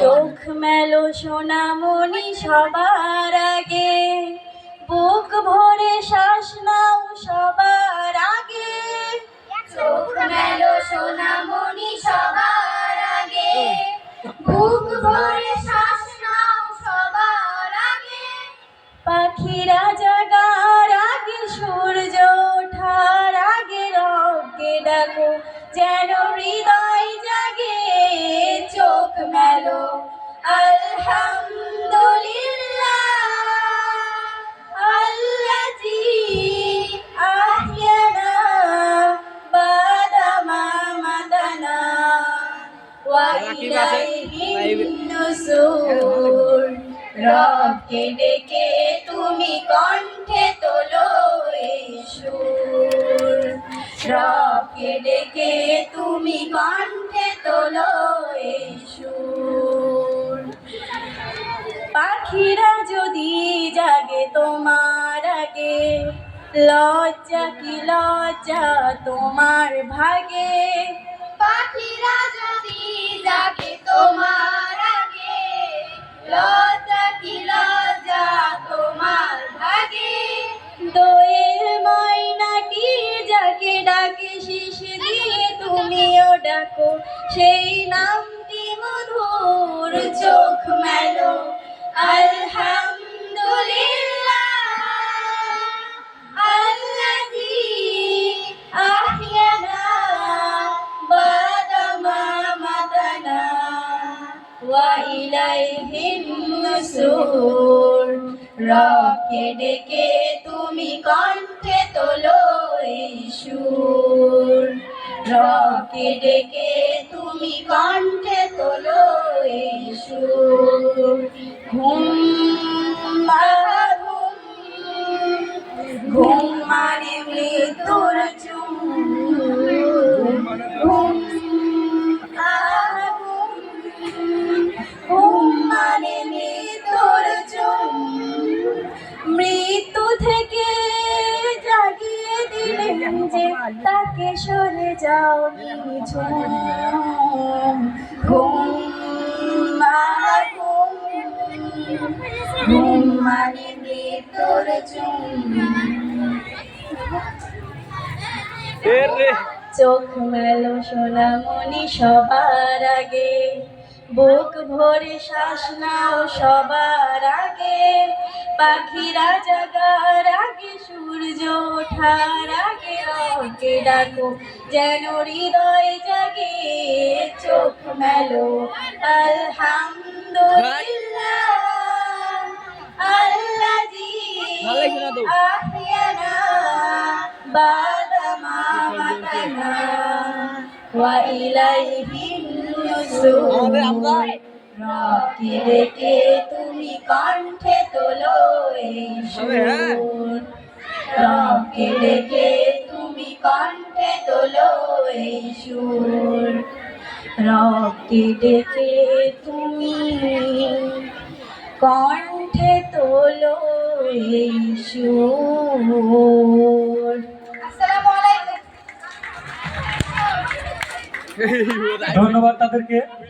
চোখ মেলো সোনামণি সবার আগে, বুক ভরে শ্বাস নাও সবার আগে। চোখ মেলো সোনামণি সবার আগে, বুক ভরে শ্বাস নাও সবার আগে। পাখিরা জাগার আগে, সূর্য ওঠার আগে, রবকে ডাকো যেন হৃদয় জাগে। চোখ মেলো আলহামদুলিল্লাহ আল্লাযী আহইয়ানা বাদা মা মাতানা ওয়া ইলাইহিন নুশুর। রবকে ডেকে তুমি কণ্ঠে তোলো এই সুর, রবকে ডেকে তুমি কণ্ঠে তোলো এই সুর। পাখিরা যদি জাগে তোমার আগে, লজ্জা কি লজ্জা তোমার ভাগে। পাখিরা যদি জাগে তোমার আগে, লজ্জা কি লজ্জা তোমার ভাগে। দোয়েল ময়নাটি যাকে ডাকে শীষ দিয়ে তুমিও ডাকো সেই নামটি মধুর। চোখ মেলো আলহামদুলিল্লাহ আল্লাযী আহইয়ানা বাদা মা মাতানা ওয়া ইলাইহিন নুশুর। রবকে ডেকে তুমি কণ্ঠে তোলো এই সুর, রবকে ডেকে তুমি কণ্ঠে তোলো এই সুর। ঘুম ঘুম মানে মৃত্যুর চুম, ঘুম ঘুম মানে মৃত্যুর চুম। মৃত্যু থেকে জাগিয়ে দিলেন যে তাকে সরে যাও নিঝুম। ঘুম ঘুম মানে মৃত্যুর চুম। চোখ মেলো সোনামণি সবার আগে, বুক ভরে শ্বাস নাও সবার আগে। পাখিরা জাগার আগে, সূর্য ওঠার আগে, রবকে ডাকো যেন হৃদয় জাগে। চোখ মেলো আলহামদুলিল্লাহ আল্লাযী আহইয়ানা বাদা মা মাতানা ওয়া ইলাইহিন নুশুর। রবকে ডেকে তুমি কণ্ঠে তোলো এই সুর, রবকে ডেকে তুমি কণ্ঠে তোলো এই সুর। রবকে ডেকে তুমি কণ্ঠে তোলো এই সুর। আসসালামু আলাইকুম। ধন্যবাদ তাদেরকে।